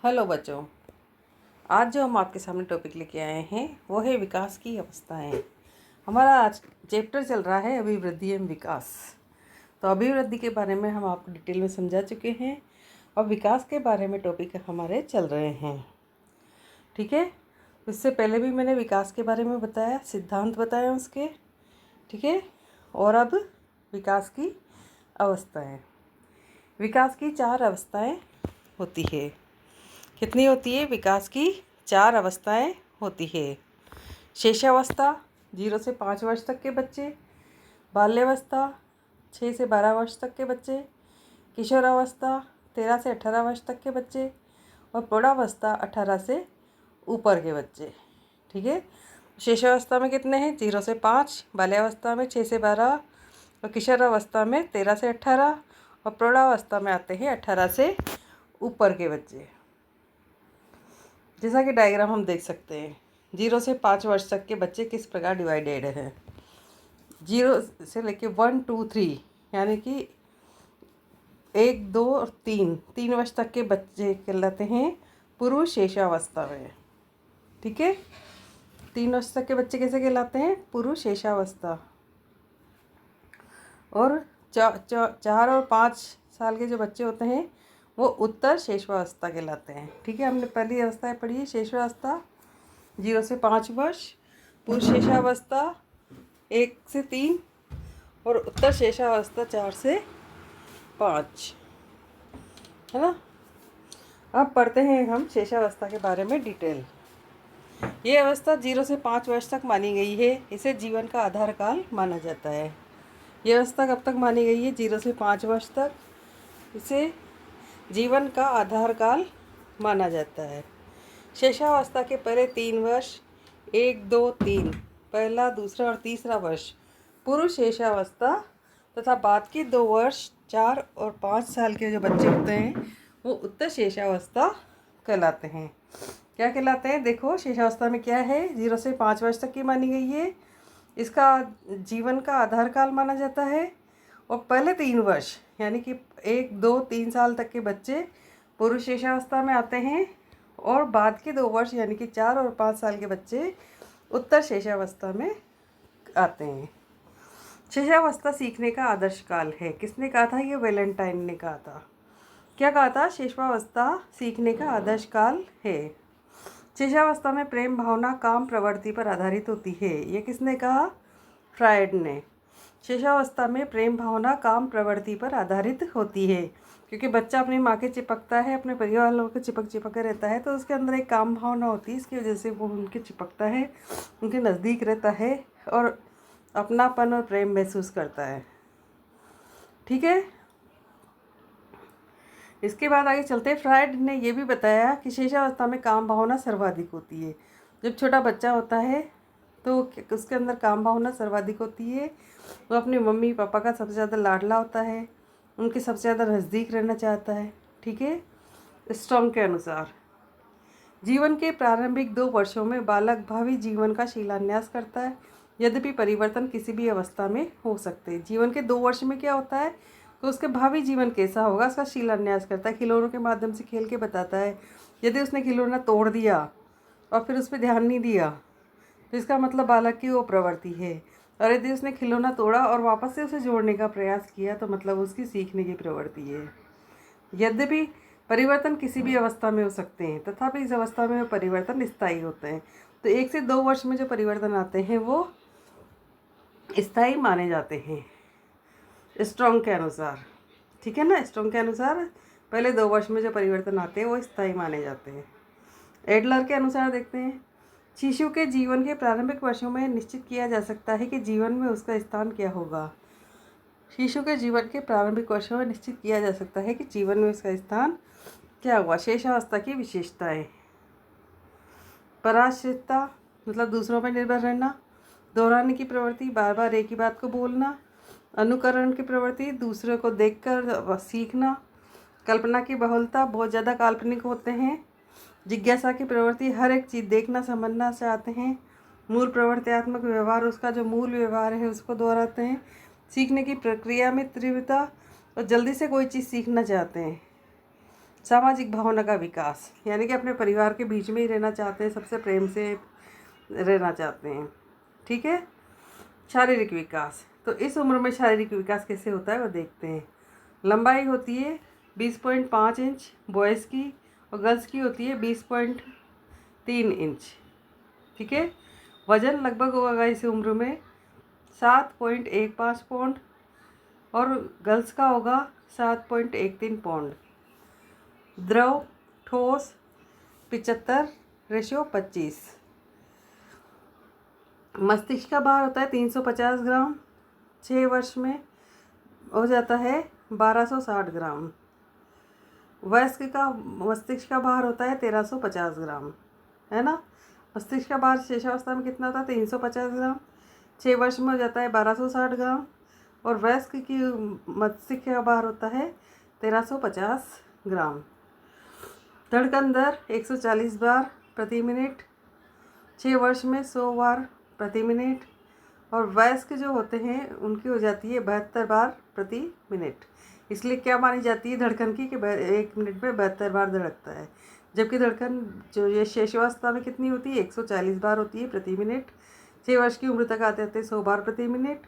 Hello बच्चों। आज जो हम आपके सामने टॉपिक लेके आए हैं वो है विकास की अवस्थाएं। हमारा आज चैप्टर चल रहा है अभिवृद्धि एवं विकास। तो अभिवृद्धि के बारे में हम आपको डिटेल में समझा चुके हैं और विकास के बारे में टॉपिक हमारे चल रहे हैं। ठीक है, इससे पहले भी मैंने विकास के बारे में बताया, सिद्धांत बताया उसके। ठीक है, और अब विकास की अवस्थाएं। विकास की 4 अवस्थाएं होती है। कितनी होती है? विकास की 4 अवस्थाएं होती है। शेषावस्था 0 से 5 वर्ष तक के बच्चे, बाल्यावस्था 6 से 12 वर्ष तक के बच्चे, किशोरावस्था 13 से 18 वर्ष तक के बच्चे और प्रौढ़ावस्था 18 से ऊपर के बच्चे। ठीक है, शेषावस्था में कितने हैं? 0 से 5, बाल्यावस्था में 6 से 12 और किशोरावस्था में 13 से 18 और प्रौढ़ावस्था में आते हैं 18 से ऊपर के बच्चे। जैसा कि डायग्राम हम देख सकते हैं, 0 से 5 वर्ष तक के बच्चे किस प्रकार डिवाइडेड हैं। 0 से लेके 1, 2, 3 यानी कि 1, 2 और 3 वर्ष तक के बच्चे कहलाते हैं पूर्व शेषावस्था में। ठीक है, 3 वर्ष तक के बच्चे कैसे कहलाते हैं? पूर्व शेषावस्था। और 4 और 5 साल के जो बच्चे होते हैं वो उत्तर शेषावस्था कहलाते हैं। ठीक है, हमने पहली अवस्थाएं पढ़ी है। शेषावस्था 0 से 5 वर्ष, पूर्व शेषावस्था 1 से 3 और उत्तर शेषावस्था 4 से 5, है ना। अब पढ़ते हैं हम शेषावस्था के बारे में डिटेल। ये अवस्था 0 से 5 वर्ष तक मानी गई है। इसे जीवन का आधार काल माना जाता है। ये अवस्था कब तक मानी गई है? 0 से 5 वर्ष तक। इसे जीवन का आधार काल माना जाता है। शेषावस्था के पहले 3 वर्ष 1, 2, 3 पहला, दूसरा और तीसरा वर्ष पूर्व शेषावस्था तथा बाद के 2 वर्ष 4 और 5 साल के जो बच्चे होते हैं वो उत्तर शेषावस्था कहलाते हैं। क्या कहलाते हैं? देखो, शेषावस्था में क्या है? 0 से 5 वर्ष तक की मानी गई है। इसका जीवन का आधार काल माना जाता है। और पहले 3 वर्ष यानी कि 1, 2, 3 साल तक के बच्चे पूर्व शेषावस्था में आते हैं और बाद के 2 वर्ष यानी कि 4 और 5 साल के बच्चे उत्तर शेषावस्था में आते हैं। शेषावस्था सीखने का आदर्श काल है। किसने कहा था? ये वैलेंटाइन ने कहा था। क्या कहा था? शेषावस्था सीखने का आदर्श काल है। शेषावस्था में प्रेम भावना काम प्रवृत्ति पर आधारित होती है। ये किसने कहा? फ्रायड ने। शेषावस्था में प्रेम भावना काम प्रवृत्ति पर आधारित होती है, क्योंकि बच्चा अपनी माँ के चिपकता है, अपने परिवार वालों के चिपक कर रहता है, तो उसके अंदर एक काम भावना होती है। इसकी वजह से वो उनके चिपकता है, उनके नज़दीक रहता है और अपनापन और प्रेम महसूस करता है। ठीक है, इसके बाद आगे चलते हैं। फ्रायड ने यह भी बताया कि शेषावस्था में काम भावना सर्वाधिक होती है। जब छोटा बच्चा होता है तो उसके अंदर काम भावना सर्वाधिक होती है। वो अपने मम्मी पापा का सबसे ज़्यादा लाडला होता है, उनके सबसे ज़्यादा नज़दीक रहना चाहता है। ठीक है, स्ट्रॉन्ग के अनुसार जीवन के प्रारंभिक 2 वर्षों में बालक भावी जीवन का शिलान्यास करता है। यद्यपि परिवर्तन किसी भी अवस्था में हो सकते हैं। जीवन के 2 वर्ष में क्या होता है तो उसके भावी जीवन कैसा होगा उसका शिलान्यास करता है। खिलौनों के माध्यम से खेल के बताता है। यदि उसने खिलौना तोड़ दिया और फिर उस पर ध्यान नहीं दिया तो इसका मतलब बालक की वो प्रवृत्ति है। और यदि उसने खिलौना तोड़ा और वापस से उसे जोड़ने का प्रयास किया तो मतलब उसकी सीखने की प्रवृत्ति है। यद्यपि परिवर्तन किसी भी अवस्था में हो सकते हैं, तथापि इस अवस्था में परिवर्तन स्थायी होते हैं। तो 1 से 2 वर्ष में जो परिवर्तन आते हैं वो स्थायी माने जाते हैं स्ट्रॉन्ग के अनुसार। ठीक है ना, स्ट्रॉन्ग के अनुसार पहले 2 वर्ष में जो परिवर्तन आते हैं वो स्थायी माने जाते हैं। एडलर के अनुसार देखते हैं, शिशु के जीवन के प्रारंभिक वर्षों में निश्चित किया जा सकता है कि जीवन में उसका स्थान क्या होगा। शिशु के जीवन के प्रारंभिक वर्षों में निश्चित किया जा सकता है कि जीवन में उसका स्थान क्या हुआ। शेषावस्था की विशेषताएं: पराश्रितता मतलब दूसरों पर निर्भर रहना, दोहराने की प्रवृत्ति, बार बार एक ही बात को बोलना, अनुकरण की प्रवृत्ति, दूसरे को देखकर सीखना, कल्पना की बहुलता, बहुत ज़्यादा काल्पनिक होते हैं, जिज्ञासा की प्रवृत्ति, हर एक चीज़ देखना समझना चाहते हैं, मूल प्रवृत्त्यात्मक व्यवहार, उसका जो मूल व्यवहार है उसको दोहराते हैं, सीखने की प्रक्रिया में तीव्रता और जल्दी से कोई चीज़ सीखना चाहते हैं, सामाजिक भावना का विकास, यानी कि अपने परिवार के बीच में ही रहना चाहते हैं, सबसे प्रेम से रहना चाहते हैं। ठीक है। शारीरिक विकास, तो इस उम्र में शारीरिक विकास कैसे होता है वो देखते हैं। लंबाई होती है 20.5 इंच बॉयज़ की, और गर्ल्स की होती है 20.3 इंच। ठीक है। वजन लगभग होगा इस उम्र में 7.15 पाउंड, और गर्ल्स का होगा 7.13 पाउंड। द्रव ठोस 75:25। मस्तिष्क का भार होता है 350 ग्राम, 6 वर्ष में हो जाता है 1260 ग्राम। वयस्क का मस्तिष्क का भार होता है 1350 ग्राम, है ना। मस्तिष्क का भार शेषावस्था में कितना था? 350 ग्राम। 6 वर्ष में हो जाता है 1260 ग्राम, और वयस्क की मस्तिष्क का भार होता है 1350 ग्राम। धड़कन दर 140 बार प्रति मिनट, 6 वर्ष में 100 बार प्रति मिनट, और वयस्क जो होते हैं उनकी हो जाती है 72 बार प्रति मिनट। इसलिए क्या मानी जाती है धड़कन की कि 1 मिनट में 72 बार धड़कता है, जबकि धड़कन जो ये शेषावस्था में कितनी होती है? 140 बार होती है प्रति मिनट। 6 वर्ष की उम्र तक आते आते 100 बार प्रति मिनट,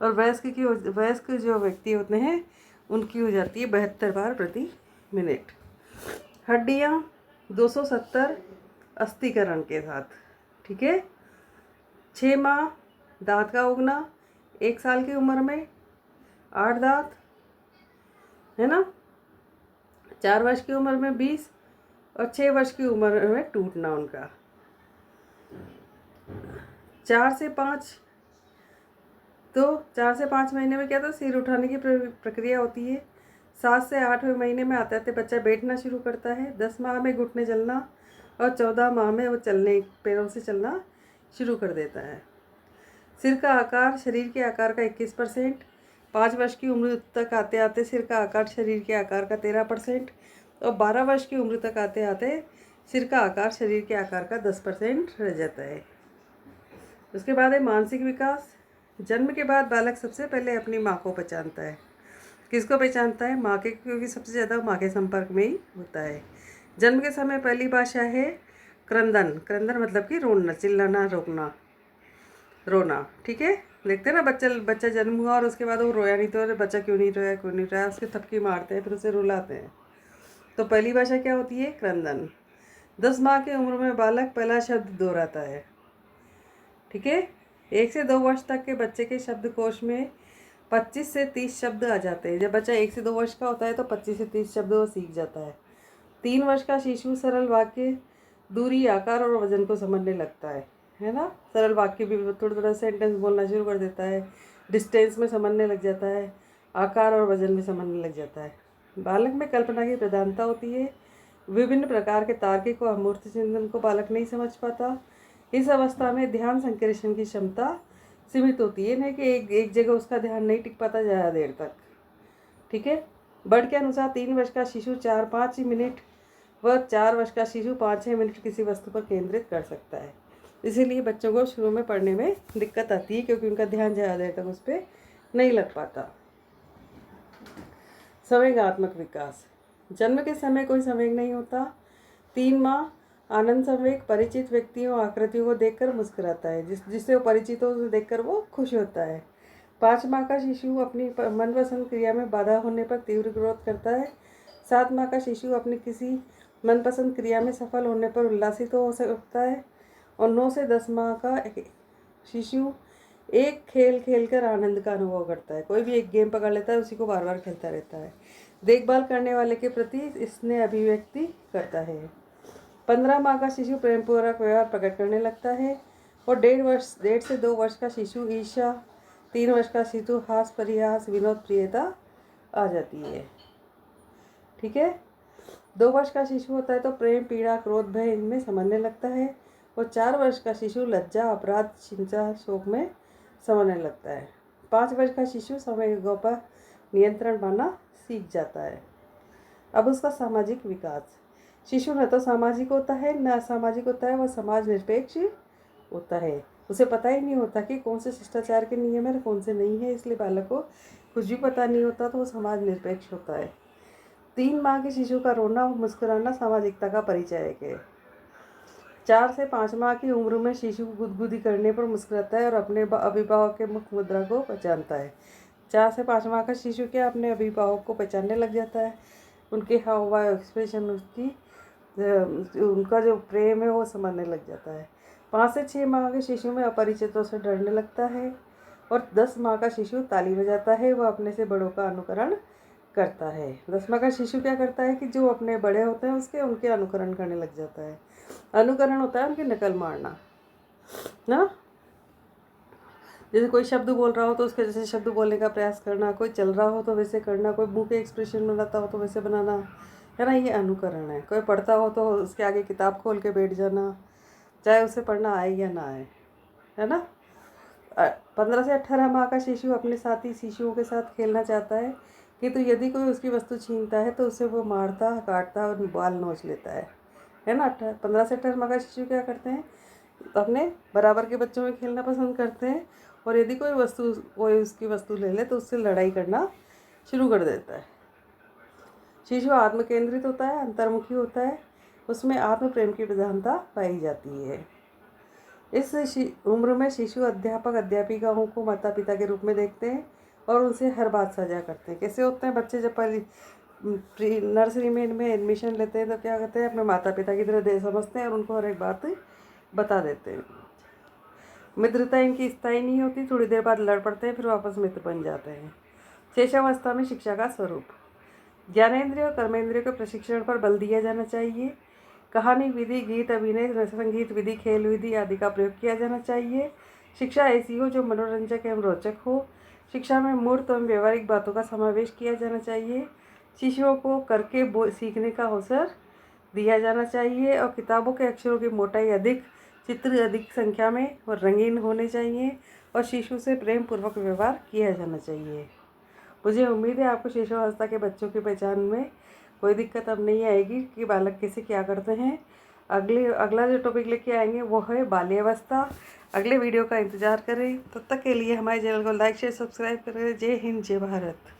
और वयस्क जो व्यक्ति होते हैं उनकी हो जाती है 72 बार प्रति मिनट। हड्डियाँ 270 अस्थिकरण के साथ। ठीक है। 6 माह दांत का उगना, 1 साल की उम्र में 8 दांत, है ना। 4 वर्ष की उम्र में 20, और 6 वर्ष की उम्र में टूटना उनका। 4 से 5 महीने में क्या था? सिर उठाने की प्रक्रिया होती है। 7 से 8वें महीने में आते आते बच्चा बैठना शुरू करता है। 10 माह में घुटने चलना, और 14 माह में वो पैरों से चलना शुरू कर देता है। सिर का आकार शरीर के आकार का 21%। 5 वर्ष की उम्र तक आते आते सिर का आकार शरीर के आकार का 13%, और 12 वर्ष की उम्र तक आते आते सिर का आकार शरीर के आकार का 10% रह जाता है। उसके बाद है मानसिक विकास। जन्म के बाद बालक सबसे पहले अपनी माँ को पहचानता है। किसको पहचानता है? माँ के, क्योंकि सबसे ज़्यादा माँ के संपर्क में ही होता है। जन्म के समय पहली भाषा है क्रंदन। क्रंदन मतलब कि रोना, चिल्लाना, रोना। ठीक है। देखते हैं ना, बच्चा जन्म हुआ और उसके बाद वो रोया नहीं, तो अरे बच्चा क्यों नहीं रोया, उसके थपकी मारते हैं, फिर उसे रुलाते हैं। तो पहली भाषा क्या होती है? क्रंदन। 10 माह की उम्र में बालक पहला शब्द दोहराता है। ठीक है। 1 से 2 वर्ष तक के बच्चे के शब्दकोश में 25 से 30 शब्द आ जाते हैं। जब बच्चा 1 से 2 वर्ष का होता है तो 25 से 30 शब्द वो सीख जाता है। 3 वर्ष का शिशु सरल वाक्य, दूरी, आकार और वजन को समझने लगता है ना। सरल वाक्य भी थोड़ा थोड़ा सेंटेंस बोलना शुरू कर देता है। डिस्टेंस में समझने लग जाता है, आकार और वजन में समझने लग जाता है। बालक में कल्पना की प्रधानता होती है। विभिन्न प्रकार के तार्किक और अमूर्त चिंतन को बालक नहीं समझ पाता। इस अवस्था में ध्यान संकेन्द्रण की क्षमता सीमित होती है, नहीं कि एक जगह उसका ध्यान नहीं टिक पाता ज़्यादा देर तक। ठीक है। बर्ड के अनुसार 3 वर्ष का शिशु 4-5 मिनट व 4 वर्ष का शिशु 5-6 मिनट किसी वस्तु पर केंद्रित कर सकता है। इसीलिए बच्चों को शुरू में पढ़ने में दिक्कत आती है, क्योंकि उनका ध्यान ज़्यादा देर तक उस पर नहीं लग पाता। संवेगात्मक विकास। जन्म के समय कोई संवेग नहीं होता। 3 माह आनंद संवेग, परिचित व्यक्तियों आकृतियों को देखकर मुस्कुराता है, जिससे वो परिचित हो उसे देखकर वो खुश होता है। 5 माह का शिशु अपनी मनपसंद क्रिया में बाधा होने पर तीव्र विरोध करता है। 7 माह का शिशु अपनी किसी मनपसंद क्रिया में सफल होने पर उल्लासित हो सकता है। और 9 से 10 माह का शिशु एक खेल खेलकर आनंद का अनुभव करता है। कोई भी एक गेम पकड़ लेता है, उसी को बार बार खेलता रहता है। देखभाल करने वाले के प्रति स्नेह अभिव्यक्ति करता है। 15 माह का शिशु प्रेमपूर्वक व्यवहार प्रकट करने लगता है। और 1.5 से 2 वर्ष का शिशु ईर्ष्या, 3 वर्ष का शिशु हास, परिहास, विनोद, प्रियता आ जाती है। ठीक है। 2 वर्ष का शिशु होता है तो प्रेम, पीड़ा, क्रोध, भय इनमें समझने लगता है। और 4 वर्ष का शिशु लज्जा, अपराध, चिंता, शोक में समझने लगता है। 5 वर्ष का शिशु संवेगों पर नियंत्रण पाना सीख जाता है। अब उसका सामाजिक विकास। शिशु न तो सामाजिक होता है न असामाजिक होता है, वह समाज निरपेक्ष होता है। उसे पता ही नहीं होता कि कौन से शिष्टाचार के नियम है और कौन से नहीं है, इसलिए बालक को कुछ भी पता नहीं होता, तो वो समाज निरपेक्ष होता है। 3 माह के शिशु का रोना और मुस्कुराना सामाजिकता का परिचय है। 4 से 5 माह की उम्र में शिशु गुदगुदी करने पर मुस्कुराता है और अपने अभिभावक के मुख मुद्रा को पहचानता है। 4 से 5 माह का शिशु क्या अपने अभिभावक को पहचानने लग जाता है। उनके हाव भाव एक्सप्रेशन उनका जो प्रेम है वो समझने लग जाता है। 5 से 6 माह के शिशु में अपरिचितों से डरने लगता है और 10 माह का शिशु ताली बजाता है। वह अपने से बड़ों का अनुकरण करता है। 10 माह का शिशु क्या करता है कि जो अपने बड़े होते हैं उनके अनुकरण करने लग जाता है। अनुकरण होता है उनकी नकल मारना ना। जैसे कोई शब्द बोल रहा हो तो उसके जैसे शब्द बोलने का प्रयास करना, कोई चल रहा हो तो वैसे करना, कोई मुंह के एक्सप्रेशन बनाता हो तो वैसे बनाना, है ना, ये अनुकरण है। कोई पढ़ता हो तो उसके आगे किताब खोल के बैठ जाना, चाहे उसे पढ़ना आए या ना आए, है ना। 15 से 18 माह का शिशु अपने साथी शिशुओं के साथ खेलना चाहता है, किंतु यदि कोई उसकी वस्तु छीनता है तो उसे वो मारता, काटता और बाल नोच लेता है ना। 15 से 18 माह का शिशु क्या करते हैं, अपने बराबर के बच्चों में खेलना पसंद करते हैं और यदि कोई उसकी वस्तु ले ले तो उससे लड़ाई करना शुरू कर देता है। शिशु आत्म केंद्रित होता है, अंतर्मुखी होता है, उसमें आत्म प्रेम की प्रधानता पाई जाती है। इस उम्र में शिशु अध्यापक अध्यापिकाओं को माता पिता के रूप में देखते हैं और उनसे हर बात साझा करते हैं। कैसे होते हैं बच्चे, जब पहली नर्सरी में इनमें एडमिशन लेते हैं तो क्या करते हैं, अपने माता पिता की तरह समझते हैं और उनको हर एक बात बता देते हैं। मित्रता इनकी स्थायी नहीं होती, थोड़ी देर बाद लड़ पड़ते हैं, फिर वापस मित्र बन जाते हैं। शैशवावस्था में शिक्षा का स्वरूप। ज्ञानेंद्रिय और कर्मेंद्रिय के प्रशिक्षण पर बल दिया जाना चाहिए। कहानी विधि, गीत, अभिनय, संगीत विधि, खेल विधि आदि का प्रयोग किया जाना चाहिए। शिक्षा ऐसी हो जो मनोरंजक एवं रोचक हो। शिक्षा में मूर्त एवं व्यवहारिक बातों का समावेश किया जाना चाहिए। शिशुओं को करके सीखने का अवसर दिया जाना चाहिए और किताबों के अक्षरों की मोटाई अधिक, चित्र अधिक संख्या में और रंगीन होने चाहिए और शिशु से प्रेम पूर्वक व्यवहार किया जाना चाहिए। मुझे उम्मीद है आपको शैशवावस्था के बच्चों की पहचान में कोई दिक्कत अब नहीं आएगी कि बालक कैसे क्या करते हैं। अगला जो टॉपिक लेके आएंगे वो है बाल्यावस्था। अगले वीडियो का इंतज़ार करें। तब तक के लिए हमारे चैनल को लाइक शेयर सब्सक्राइब करें। जय हिंद, जय भारत।